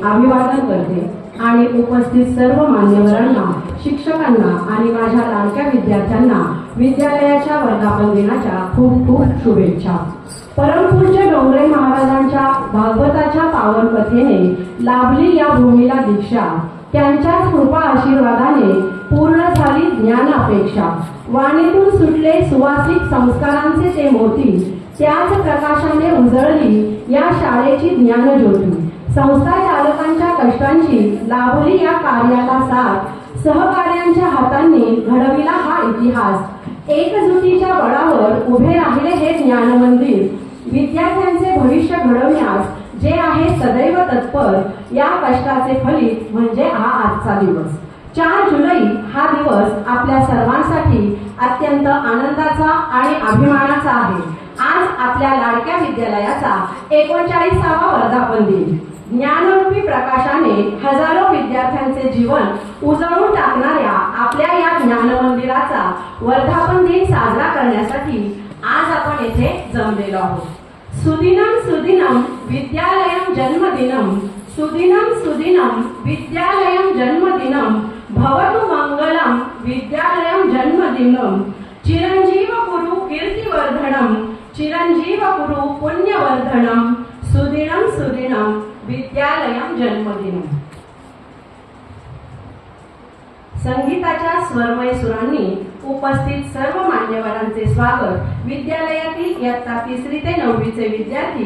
अभिवादन करते आणि उपस्थित सर्व मान्यवरांना, शिक्षकांना आणि माझ्या लाडक्या विद्यार्थ्यांना विद्यालयाच्या वर्धापन दिनाच्या खूप खूप शुभेच्छा। परमपूज्य डोंगरे महाराजांच्या भागवताच्या पावन कथेने लाभली या भूमीला दीक्षा, त्यांच्याच कृपा आशीर्वादाने पूर्ण झाली ज्ञान अपेक्षा। वाणीतून सुटले सुवासिक संस्कारांचे ते मोती, त्याच प्रकाशाने उजळली या शाळेची ज्ञानज्योती। संस्था चालकांच्या कष्टांची लाभली या कार्याला साथ, सहकार्यांच्या हातांनी घडविला हा इतिहास। एकजुटीच्या बळावर उभे राहिले हे ज्ञान मंदिर, विद्यार्थ्यांचे भविष्य घडवण्यास जे आहे सदैव तत्पर, या कष्टाचे फलित म्हणजे हा आजचा दिवस। 4 जुलै हा दिवस आपल्या सर्वांसाठी अत्यंत आनंदाचा आणि अभिमानाचा आहे। आज आपल्या लाडक्या विद्यालयाचा 39वा वर्धापन दिन। ज्ञानरूपी प्रकाशाने हजारो विद्यार्थ्यांचे जीवन उजळून टाकणाऱ्या आपल्या या ज्ञान मंदिराचा वर्धापन दिन साजरा करण्यासाठी आज आपण येथे जमलेलो आहोत। सुदिनम सुदिनम विद्यालयम जन्मदिनम, सुदिनम सुदिनम विद्यालयम जन्मदिनम, भवतु मंगलम विद्यालयम जन्मदिनम, चिरंजीव कुरु कीर्तिवर्धनम, चिरंजीव कुरु पुण्यवर्धनम, सुदिनम सुदिनम विद्यालयम जन्मदिनम। संगीताच्या स्वरमय सुरांनी उपस्थित सर्व मान्यवरांचे स्वागत। विद्यालयातील इयत्ता 3री ते 9वीचे विद्यार्थी